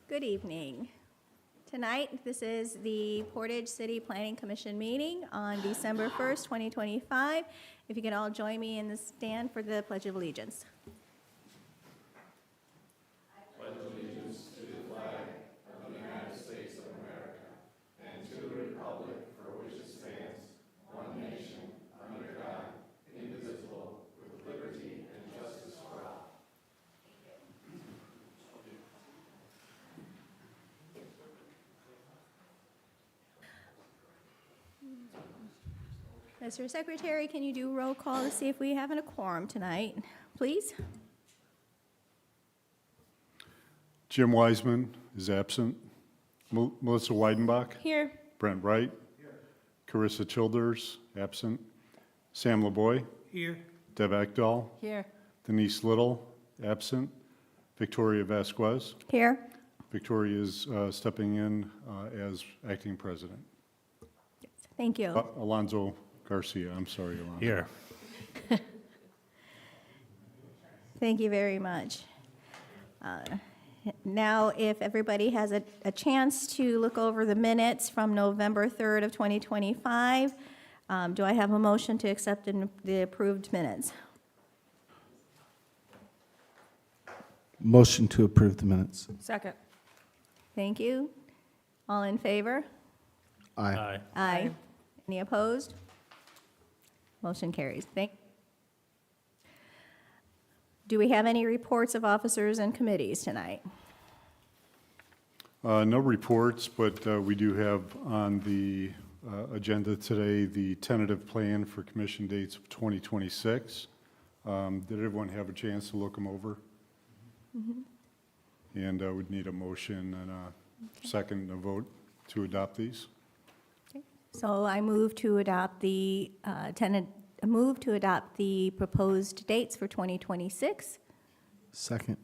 Good evening. Tonight, this is the Portage City Planning Commission meeting on December 1st, 2025. If you can all join me in the stand for the Pledge of Allegiance. Mr. Secretary, can you do roll call to see if we have a quorum tonight, please? Jim Wiseman is absent. Melissa Weidenbach. Here. Brent Wright. Here. Carissa Childers, absent. Sam LeBoy. Here. Deb Ekdahl. Here. Denise Little, absent. Victoria Vasquez. Here. Victoria is stepping in as acting president. Thank you. Alonzo Garcia, I'm sorry, Alonzo. Here. Thank you very much. Now, if everybody has a chance to look over the minutes from November 3rd of 2025, do I have a motion to accept the approved minutes? Motion to approve the minutes. Second. Thank you. All in favor? Aye. Aye. Any opposed? Motion carries. Do we have any reports of officers and committees tonight? No reports, but we do have on the agenda today the tentative plan for commission dates of 2026. Did everyone have a chance to look them over? Mm-hmm. And I would need a motion and a second and a vote to adopt these. Okay. So I move to adopt the proposed dates for 2026. Second.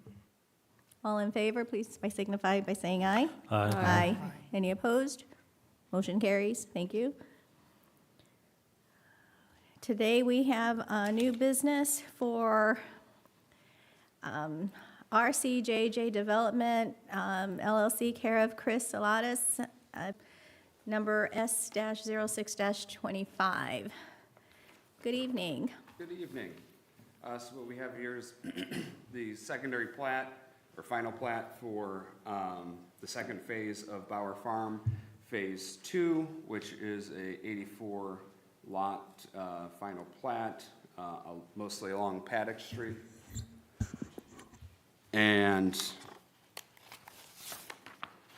All in favor, please signify by saying aye. Aye. Any opposed? Motion carries. Thank you. Today, we have a new business for RCJJ Development, LLC, care of Chris Salatas, number S-06-25. Good evening. Good evening. So what we have here is the secondary plat, or final plat for the second phase of Bauer Farm, Phase 2, which is a 84-lot final plat, mostly along Paddock Street. And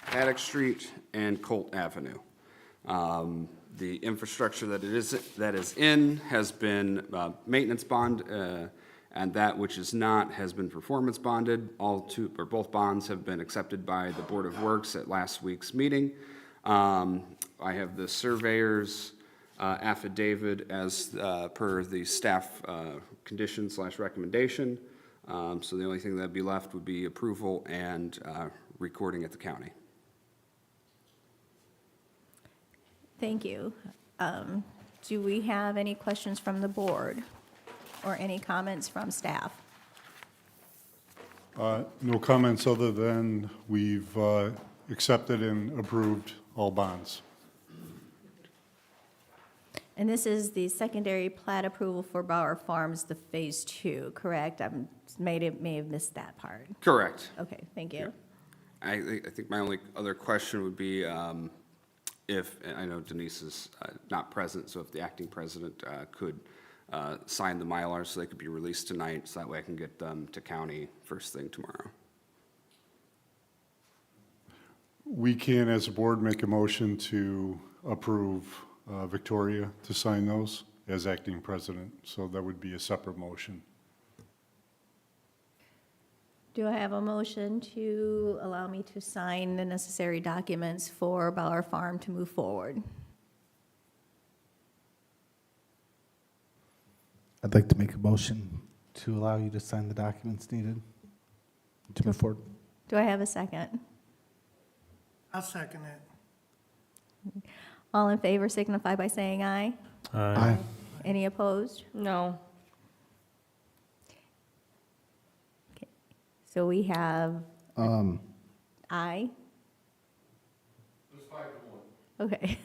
Paddock Street and Colt Avenue. The infrastructure that is in has been maintenance bond, and that which is not has been performance bonded. Both bonds have been accepted by the Board of Works at last week's meeting. I have the surveyor's affidavit as per the staff condition/recommendation. So the only thing that'd be left would be approval and recording at the county. Thank you. Do we have any questions from the board or any comments from staff? No comments other than we've accepted and approved all bonds. And this is the secondary plat approval for Bauer Farms, the Phase 2, correct? I may have missed that part. Correct. Okay, thank you. I think my only other question would be if, and I know Denise is not present, so if the acting president could sign the Mylar so they could be released tonight, so that way I can get them to county first thing tomorrow. We can, as a board, make a motion to approve Victoria to sign those as acting president, so that would be a separate motion. Do I have a motion to allow me to sign the necessary documents for Bauer Farm to move forward? I'd like to make a motion to allow you to sign the documents needed to move forward. Do I have a second? I'll second it. All in favor signify by saying aye. Aye. Any opposed? No. Okay. So we have aye. It's 5-1. Okay,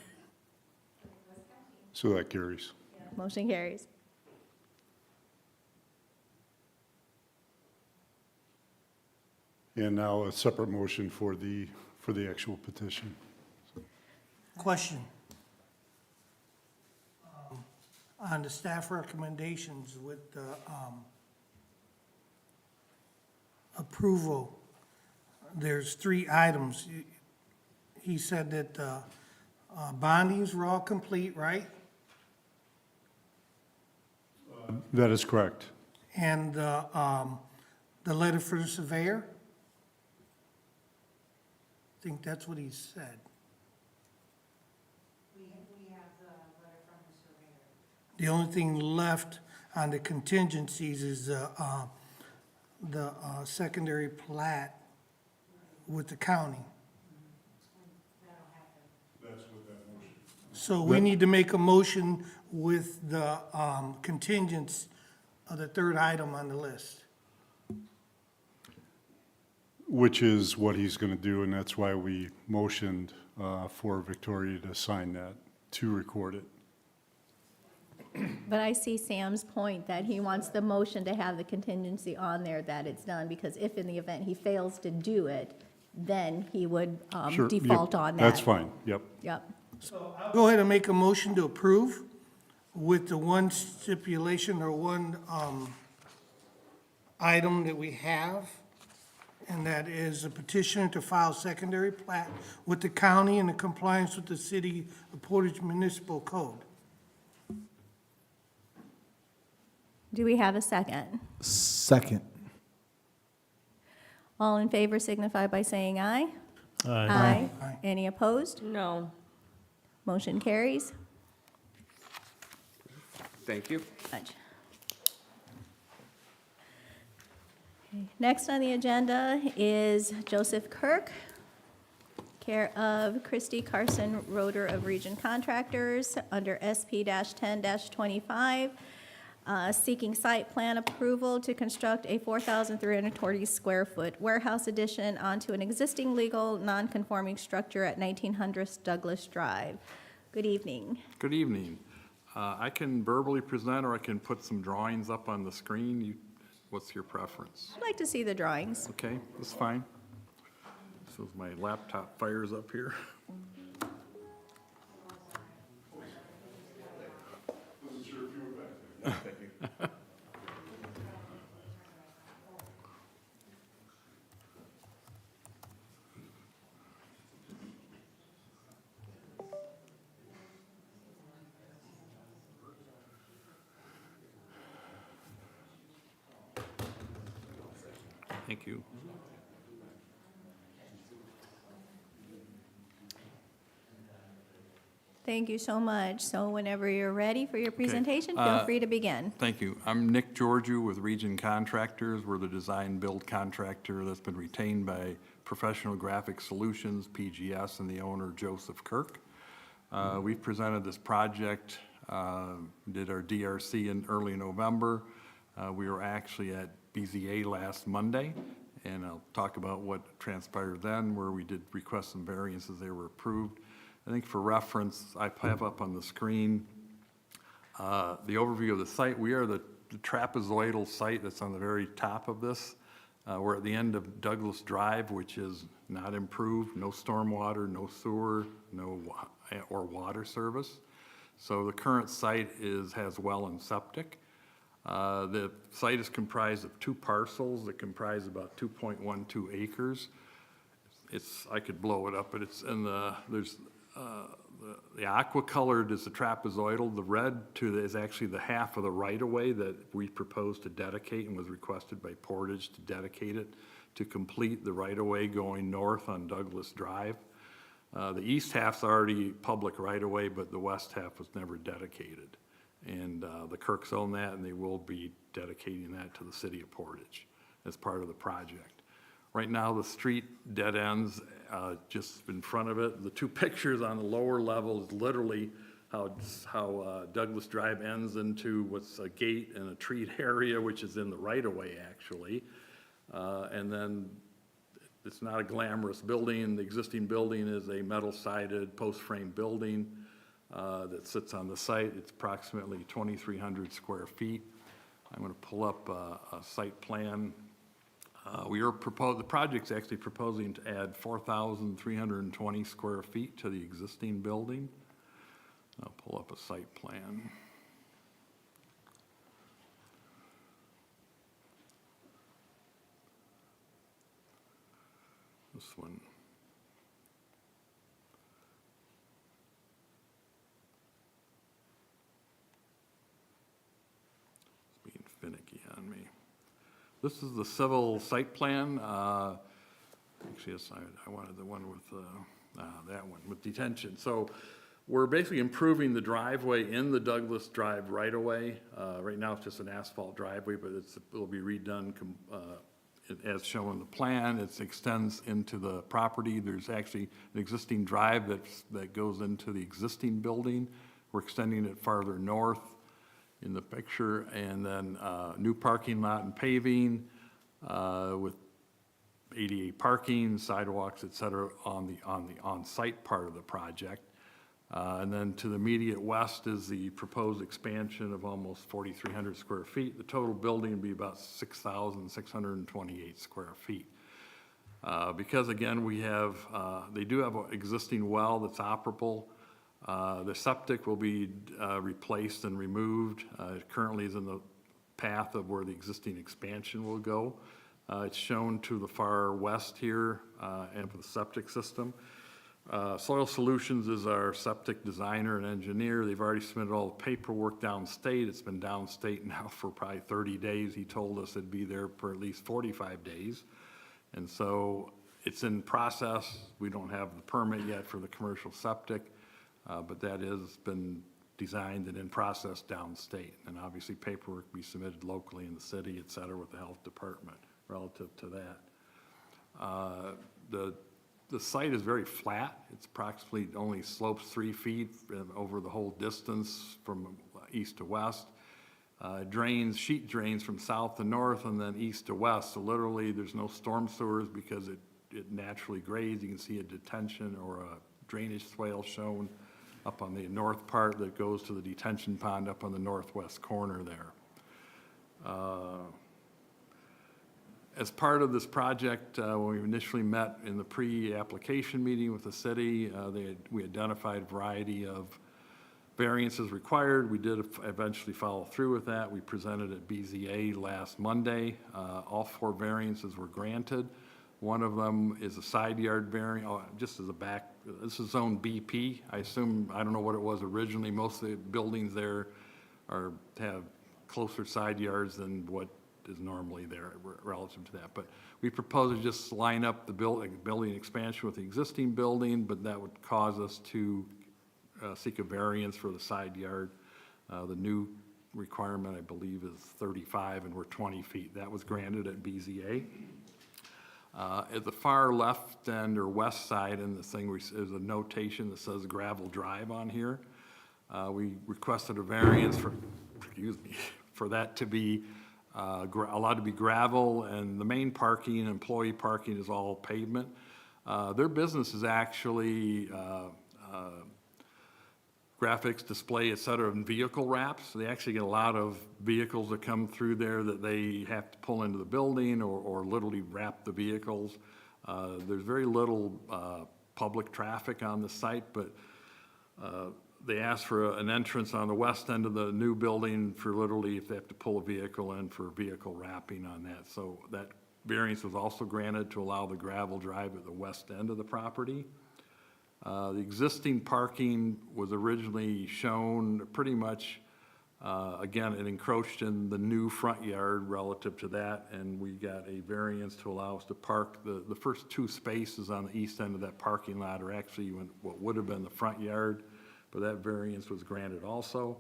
So that carries. motion carries. And now a separate motion for the actual petition. Question. On the staff recommendations with the approval, there's 3 items. He said that bondings were all complete, right? That is correct. And the letter for the surveyor? I think that's what he said. We have the letter from the surveyor. The only thing left on the contingencies is the secondary plat with the county. That'll happen. So we need to make a motion with the contingents of the 3rd item on the list. Which is what he's going to do, and that's why we motioned for Victoria to sign that, to record it. But I see Sam's point that he wants the motion to have the contingency on there that it's done, because if in the event he fails to do it, then he would Sure, yep, default on that. That's fine, yep. Yep. So I'll go ahead and make a motion to approve with the one stipulation or one item that we have, and that is a petitioner to file secondary plat with the county in compliance with the City of Portage Municipal Code. Do we have a second? Second. All in favor signify by saying aye. Aye. Aye. Any opposed? No. Motion carries. Thank you. Much. Next on the agenda is Joseph Kirk, care of Christy Carson, Rotor of Region Contractors, under SP-10-25, seeking site plan approval to construct a 4,320 square foot warehouse addition onto an existing legal non-conforming structure at 1900 Douglas Drive. Good evening. Good evening. I can verbally present, or I can put some drawings up on the screen. What's your preference? I'd like to see the drawings. Okay, that's fine. So my laptop fires up here. Thank you. Thank you so much. So whenever you're ready for your presentation, feel free to begin. Thank you. I'm Nick Georgiou with Region Contractors. We're the design build contractor that's been retained by Professional Graphic Solutions, PGS, and the owner, Joseph Kirk. We've presented this project, did our DRC in early November. We were actually at BZA last Monday, and I'll talk about what transpired then, where we did request some variances. They were approved. I think for reference, I have up on the screen the overview of the site. We are the trapezoidal site that's on the very top of this. We're at the end of Douglas Drive, which is not improved, no stormwater, no sewer, or water service. So the current site has well and septic. The site is comprised of 2 parcels that comprise about 2.12 acres. I could blow it up, but it's in the aqua colored is the trapezoidal. The red is actually the half of the right-of-way that we proposed to dedicate and was requested by Portage to dedicate it to complete the right-of-way going north on Douglas Drive. The east half's already public right-of-way, but the west half was never dedicated. And the Kirks own that, and they will be dedicating that to the city of Portage as part of the project. Right now, the street dead ends just in front of it. The 2 pictures on the lower level is literally how Douglas Drive ends into what's a gate and a treat area, which is in the right-of-way, actually. And then it's not a glamorous building. The existing building is a metal-sided post-frame building that sits on the site. It's approximately 2,300 square feet. I'm going to pull up a site plan. The project's actually proposing to add 4,320 square feet to the existing building. I'll pull up a site plan. This one. It's being finicky on me. This is the civil site plan. Actually, yes, I wanted the one with that one with detention. So we're basically improving the driveway in the Douglas Drive right-of-way. Right now, it's just an asphalt driveway, but it'll be redone as shown in the plan. It extends into the property. There's actually an existing drive that goes into the existing building. We're extending it farther north in the picture, and then new parking lot and paving with ADA parking, sidewalks, et cetera, on the on-site part of the project. And then to the immediate west is the proposed expansion of almost 4,300 square feet. The total building would be about 6,628 square feet. Because again, they do have an existing well that's operable. The septic will be replaced and removed. It currently is in the path of where the existing expansion will go. It's shown to the far west here and for the septic system. Soil Solutions is our septic designer and engineer. They've already submitted all the paperwork downstate. It's been downstate now for probably 30 days. He told us it'd be there for at least 45 days. And so it's in process. We don't have the permit yet for the commercial septic. But that has been designed and in process downstate. And obviously paperwork be submitted locally in the city, et cetera, with the health department relative to that. The site is very flat. It's approximately only slopes 3 feet over the whole distance from east to west. Sheet drains from south to north and then east to west. So literally, there's no storm sewers because it naturally grades. You can see a detention or a drainage swale shown up on the north part that goes to the detention pond up on the northwest corner there. As part of this project, when we initially met in the pre-application meeting with the city, we identified a variety of variances required. We did eventually follow through with that. We presented at BZA last Monday. All 4 variances were granted. One of them is a side yard variance, just as a back, this is zone BP. I don't know what it was originally. Most of the buildings there have closer side yards than what is normally there relative to that. But we propose to just line up the building expansion with the existing building, but that would cause us to seek a variance for the side yard. The new requirement, I believe, is 35, and we're 20 feet. That was granted at BZA. At the far left end or west side, and the thing is a notation that says gravel drive on here. We requested a variance for that to be allowed to be gravel, and the main parking and employee parking is all pavement. Their business is actually graphics, display, et cetera, and vehicle wraps. So they actually get a lot of vehicles that come through there that they have to pull into the building or literally wrap the vehicles. There's very little public traffic on the site, but they asked for an entrance on the west end of the new building for literally if they have to pull a vehicle in for vehicle wrapping on that. So that variance was also granted to allow the gravel drive at the west end of the property. The existing parking was originally shown pretty much, again, it encroached in the new front yard relative to that, and we got a variance to allow us to park. The first 2 spaces on the east end of that parking lot are actually what would have been the front yard, but that variance was granted also.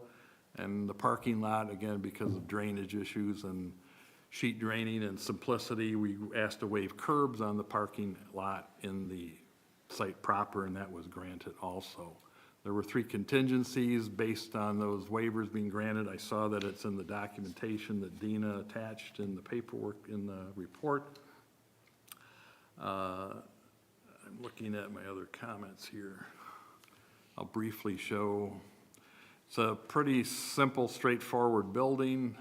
And the parking lot, again, because of drainage issues and sheet draining and simplicity, we asked to waive curbs on the parking lot in the site proper, and that was granted also. There were 3 contingencies based on those waivers being granted. I saw that it's in the documentation that Dina attached in the paperwork in the report. I'm looking at my other comments here. I'll briefly show. It's a pretty simple, straightforward building.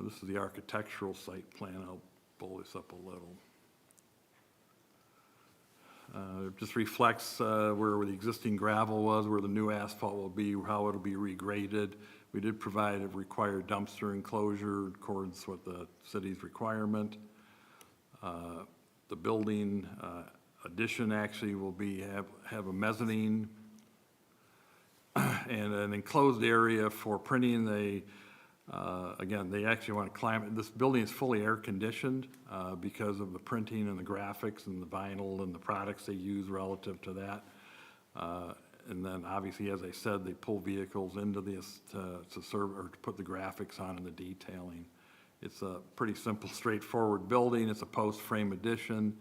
This is the architectural site plan. I'll pull this up a little. It just reflects where the existing gravel was, where the new asphalt will be, how it'll be regraded. We did provide a required dumpster enclosure in accordance with the city's requirement. The building addition actually will have a mezzanine and an enclosed area for printing. Again, they actually want to climate. This building is fully air conditioned because of the printing and the graphics and the vinyl and the products they use relative to that. And then obviously, as I said, they pull vehicles into this to serve or to put the graphics on and the detailing. It's a pretty simple, straightforward building. It's a post frame addition,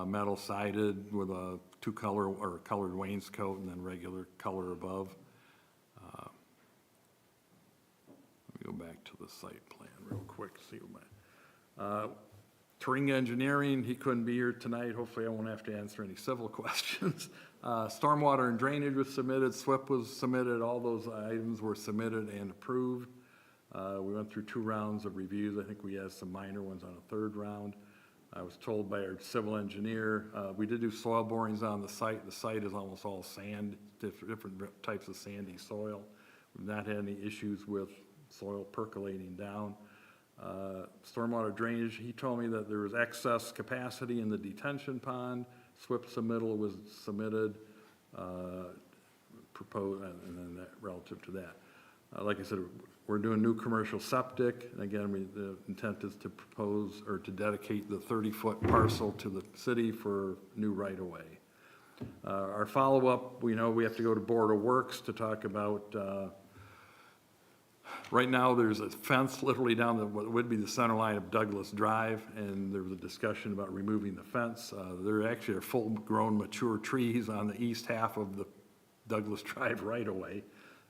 metal sided with a 2-color or colored wainscot and then regular color above. Go back to the site plan real quick, see what my, Turing Engineering, he couldn't be here tonight. Hopefully I won't have to answer any civil questions. Stormwater and drainage was submitted, SWIP was submitted, all those items were submitted and approved. We went through 2 rounds of reviews. I think we had some minor ones on a 3rd round. I was told by our civil engineer, we did do soil borings on the site. The site is almost all sand, different types of sandy soil. We've not had any issues with soil percolating down. Stormwater drainage, he told me that there was excess capacity in the detention pond. SWIP submittal was submitted, proposed, and then that, relative to that. Like I said, we're doing new commercial septic. And again, the intent is to propose or to dedicate the 30-foot parcel to the city for new right-of-way. Our follow-up, we know we have to go to Board of Works to talk about Right now, there's a fence literally down what would be the center line of Douglas Drive, and there was a discussion about removing the fence. There actually are full-grown mature trees on the east half of the Douglas Drive right-of-way,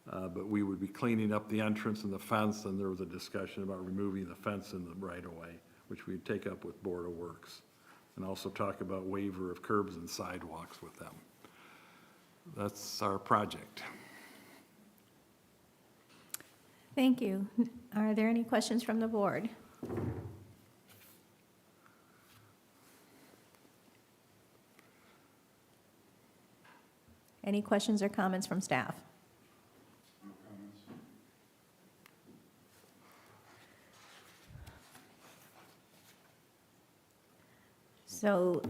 but we would be cleaning up the entrance and the fence, and there was a discussion about removing the fence in the right-of-way, which we'd take up with Board of Works, and also talk about waiver of curbs and sidewalks with them. That's our project. Thank you. Are there any questions from the board? Any questions or comments from staff? So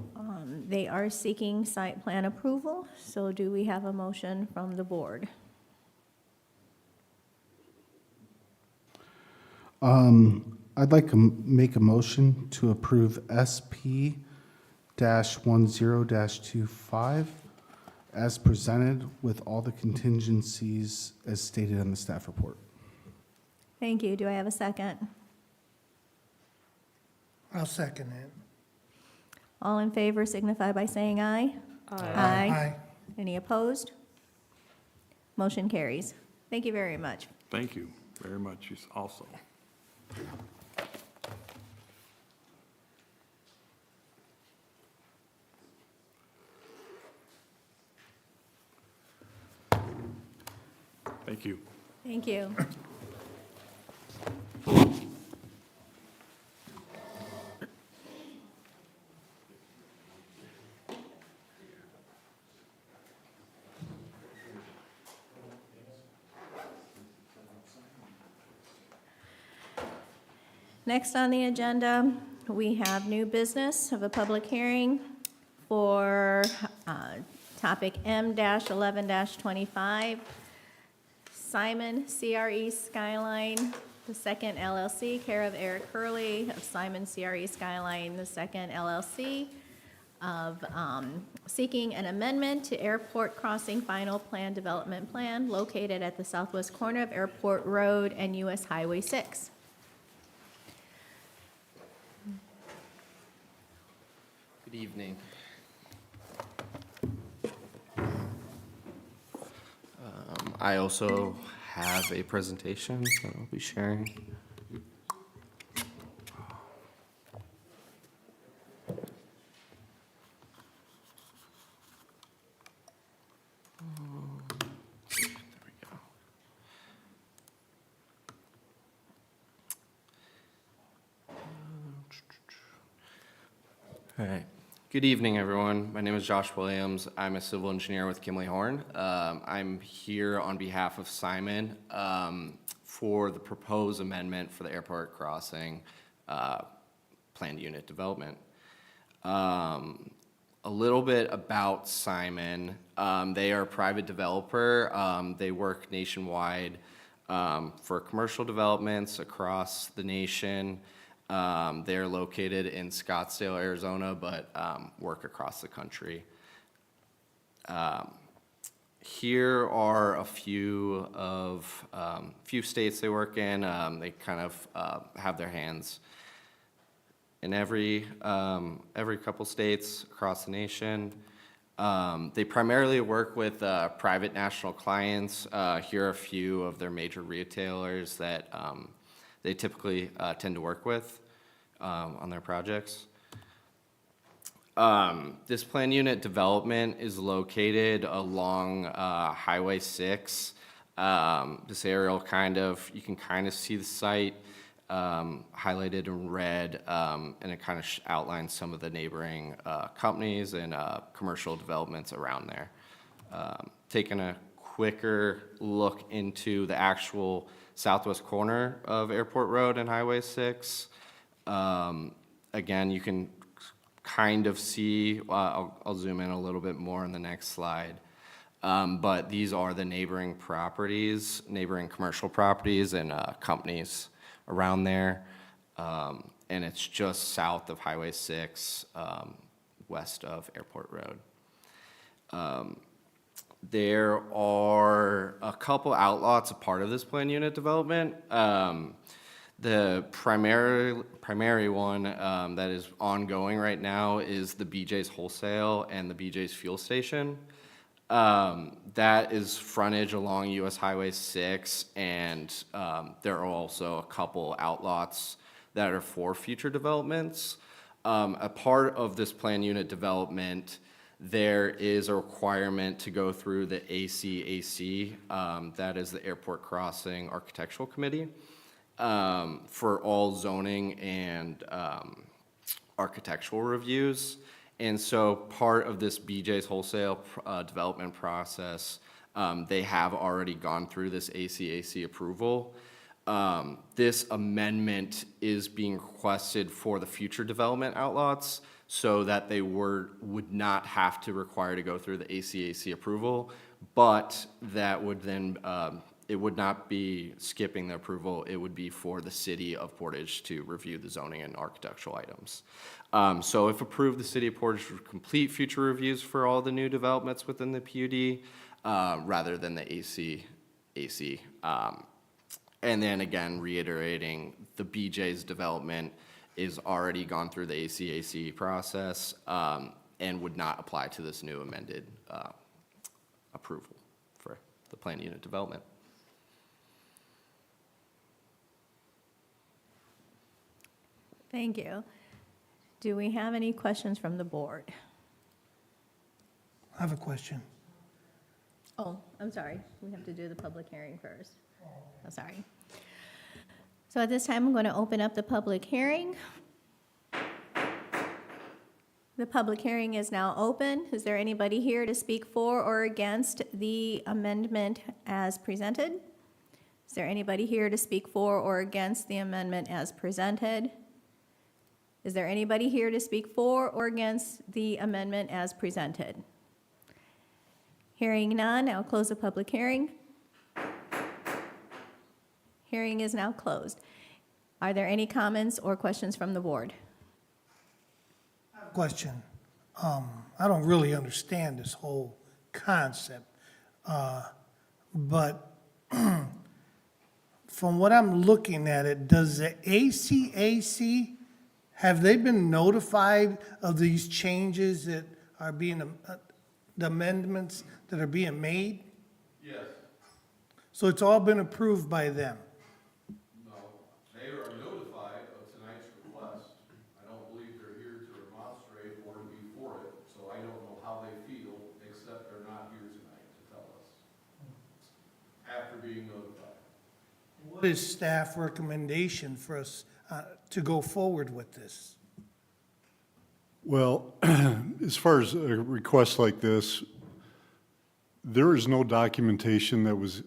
they are seeking site plan approval, so do we have a motion from the board? I'd like to make a motion to approve SP-10-25 as presented with all the contingencies as stated in the staff report. Thank you. Do I have a second? I'll second that. All in favor signify by saying aye. Aye. Any opposed? Motion carries. Thank you very much. Thank you very much also. Thank you. Thank you. Next on the agenda, we have new business of a public hearing for topic M-11-25, Simon CRE Skyline, the second LLC, care of Eric Hurley of Simon CRE Skyline, the second LLC, of seeking an amendment to Airport Crossing Final Plan Development Plan located at the southwest corner of Airport Road and US Highway 6. Good evening. I also have a presentation that I'll be sharing. There we go. All right. Good evening, everyone. My name is Josh Williams. I'm a civil engineer with Kimley Horn. I'm here on behalf of Simon for the proposed amendment for the airport crossing planned unit development. A little bit about Simon. They are a private developer. They work nationwide for commercial developments across the nation. They're located in Scottsdale, Arizona, but work across the country. Here are a few states they work in. They kind of have their hands in every couple states across the nation. They primarily work with private national clients. Here are a few of their major retailers that they typically tend to work with on their projects. This plan unit development is located along Highway 6. This aerial you can kind of see the site highlighted in red, and it kind of outlines some of the neighboring companies and commercial developments around there. Taking a quicker look into the actual southwest corner of Airport Road and Highway 6. Again, you can kind of see, I'll zoom in a little bit more in the next slide, but these are the neighboring commercial properties and companies around there, and it's just south of Highway 6, west of Airport Road. There are a couple outlots a part of this plan unit development. The primary one that is ongoing right now is the BJ's Wholesale and the BJ's Fuel Station. That is frontage along US Highway 6, and there are also a couple outlots that are for future developments. A part of this plan unit development, there is a requirement to go through the ACAC, that is the Airport Crossing Architectural Committee, for all zoning and architectural reviews. And so part of this BJ's Wholesale development process, they have already gone through this ACAC approval. This amendment is being requested for the future development outlots so that they would not have to require to go through the ACAC approval, but that would then, it would not be skipping the approval, it would be for the city of Portage to review the zoning and architectural items. So if approved, the city of Portage would complete future reviews for all the new developments within the PUD, rather than the ACAC. And then again, reiterating, the BJ's development is already gone through the ACAC process, and would not apply to this new amended approval for the plan unit development. Thank you. Do we have any questions from the board? I have a question. Oh, I'm sorry. We have to do the public hearing first. Oh, sorry. So at this time, I'm going to open up the public hearing. The public hearing is now open. Is there anybody here to speak for or against the amendment as presented? Is there anybody here to speak for or against the amendment as presented? Is there anybody here to speak for or against the amendment as presented? Hearing none, I'll close the public hearing. Hearing is now closed. Are there any comments or questions from the board? Question. I don't really understand this whole concept, but from what I'm looking at it, does the ACAC, have they been notified of these changes that are being, the amendments that are being made? Yes. So it's all been approved by them? No, they are notified of tonight's request. I don't believe they're here to remonstrate or to be for it, so I don't know how they feel, except they're not here tonight to tell us, after being notified. What is staff recommendation for us to go forward with this? Well, as far as a request like this, there is no documentation that was,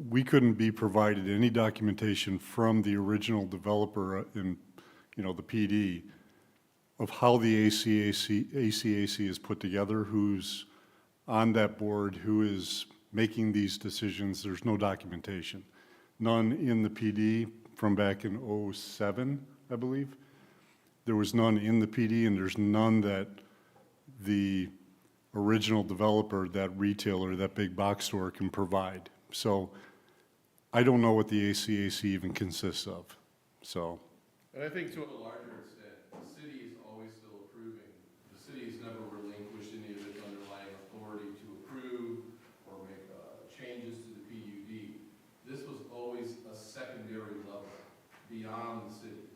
we couldn't be provided any documentation from the original developer in, the PD of how the ACAC is put together, who's on that board, who is making these decisions. There's no documentation. None in the PD from back in '07, I believe. There was none in the PD, and there's none that the original developer, that retailer, that big box store can provide. So I don't know what the ACAC even consists of, so. And I think to a larger extent, the city is always still approving. The city has never relinquished any of its underlying authority to approve or make changes to the PUD. This was always a secondary level beyond the cities.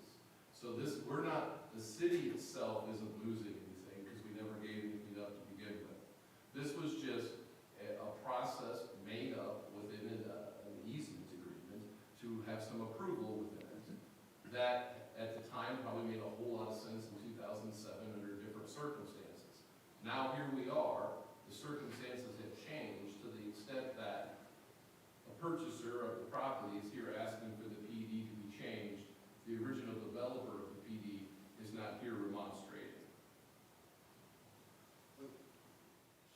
So this, the city itself isn't losing anything because we never gave anything up to begin with. This was just a process made up within an easement agreement to have some approval within it. That at the time probably made a whole lot of sense in 2007 under different circumstances. Now here we are, the circumstances have changed to the extent that a purchaser of the property is here asking for the PD to be changed. The original developer of the PD is not here remonstrating.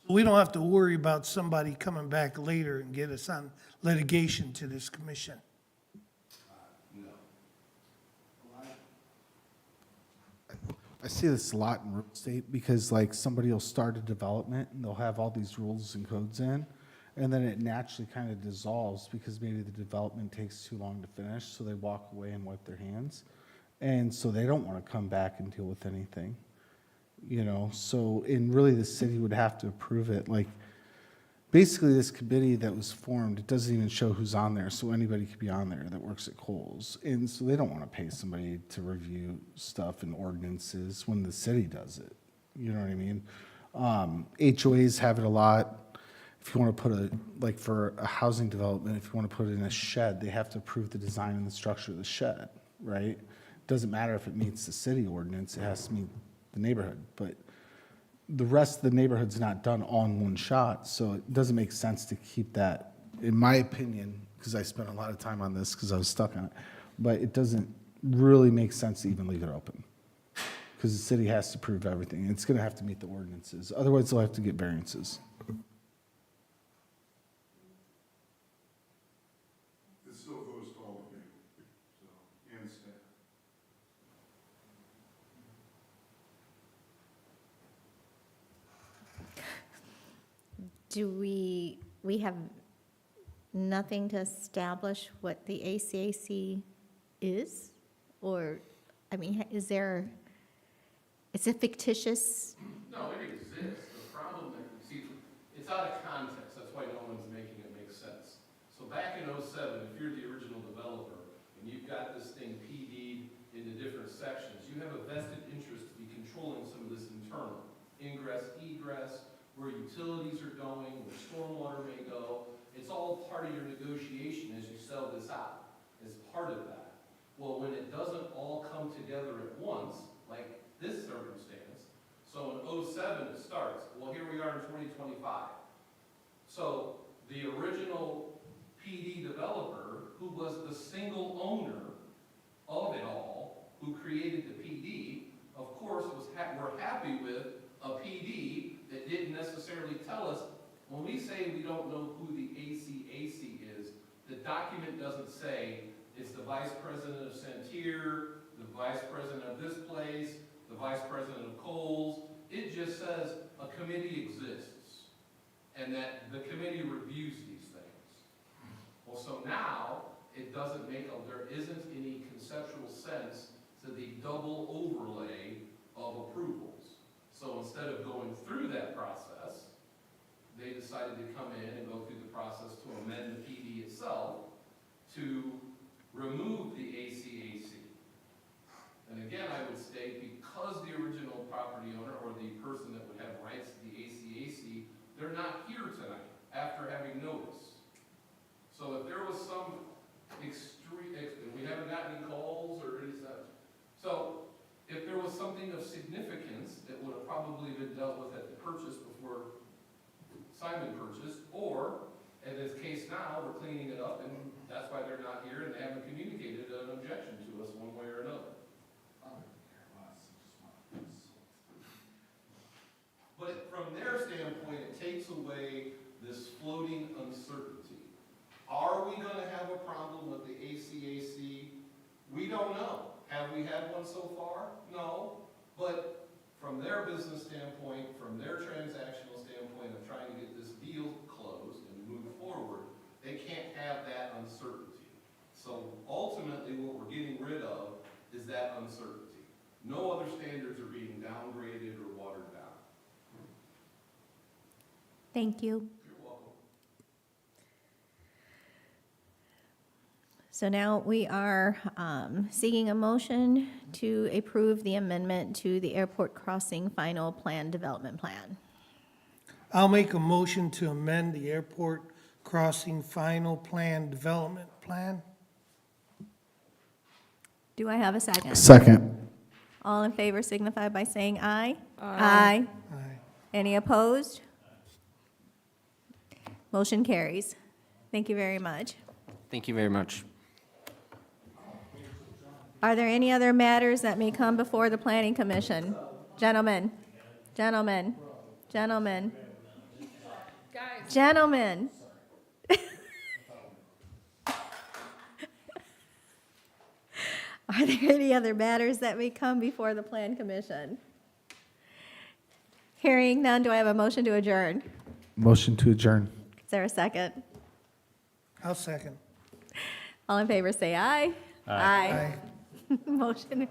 We don't have to worry about somebody coming back later and get us on litigation to this commission. No. I see this a lot in real estate because like somebody will start a development and they'll have all these rules and codes in, and then it naturally kind of dissolves because maybe the development takes too long to finish, so they walk away and wipe their hands. And so they don't want to come back and deal with anything, you know? So, and really the city would have to approve it. Like, basically this committee that was formed, it doesn't even show who's on there, so anybody could be on there that works at Kohl's. And so they don't want to pay somebody to review stuff and ordinances when the city does it. You know what I mean? HOAs have it a lot. If you want to put like for a housing development, if you want to put it in a shed, they have to approve the design and the structure of the shed, right? Doesn't matter if it meets the city ordinance, it has to meet the neighborhood. But the rest of the neighborhood's not done all in one shot, so it doesn't make sense to keep that, in my opinion, because I spent a lot of time on this because I was stuck on it, but it doesn't really make sense to even leave it open. Because the city has to approve everything. It's going to have to meet the ordinances. Otherwise, they'll have to get variances. It still goes to all of you, so, and staff. Do we have nothing to establish what the ACAC is? Or, I mean, is there, it's a fictitious, No, it exists. The problem that, see, it's out of context. That's why no one's making it make sense. So back in '07, if you're the original developer and you've got this thing PD'd into different sections, you have a vested interest to be controlling some of this internal. Ingress, egress, where utilities are going, where stormwater may go. It's all part of your negotiation as you sell this out, as part of that. Well, when it doesn't all come together at once, like this circumstance, so in '07 it starts, well, here we are in 2025. So the original PD developer, who was the single owner of it all, who created the PD, of course, we're happy with a PD that didn't necessarily tell us, when we say we don't know who the ACAC is, the document doesn't say it's the vice president of Santier, the vice president of this place, the vice president of Kohl's. It just says a committee exists and that the committee reviews these things. Well, so now it doesn't there isn't any conceptual sense to the double overlay of approvals. So instead of going through that process, they decided to come in and go through the process to amend the PD itself to remove the ACAC. And again, I would state, because the original property owner or the person that would have rights to the ACAC, they're not here tonight after having notice. So if there was some extreme, we haven't gotten any calls or any such. So if there was something of significance that would have probably been dealt with at the purchase before Simon purchased, or in this case now, we're cleaning it up and that's why they're not here and they haven't communicated an objection to us one way or another. But from their standpoint, it takes away this floating uncertainty. Are we going to have a problem with the ACAC? We don't know. Have we had one so far? No. But from their business standpoint, from their transactional standpoint of trying to get this deal closed and move forward, they can't have that uncertainty. So ultimately, what we're getting rid of is that uncertainty. No other standards are being downgraded or watered down. thank you. You're welcome. So now we are seeking a motion to approve the amendment to the airport crossing final plan development plan. I'll make a motion to amend the airport crossing final plan development plan. Do I have a second? Second. All in favor signify by saying aye. Aye. Aye. Any opposed? Motion carries. Thank you very much. Thank you very much. Are there any other matters that may come before the Planning Commission? Gentlemen, gentlemen, gentlemen. Gentlemen. Are there any other matters that may come before the Plan Commission? Hearing none, do I have a motion to adjourn? Motion to adjourn. Is there a second? I'll second. All in favor, say aye. Aye. Aye. Motion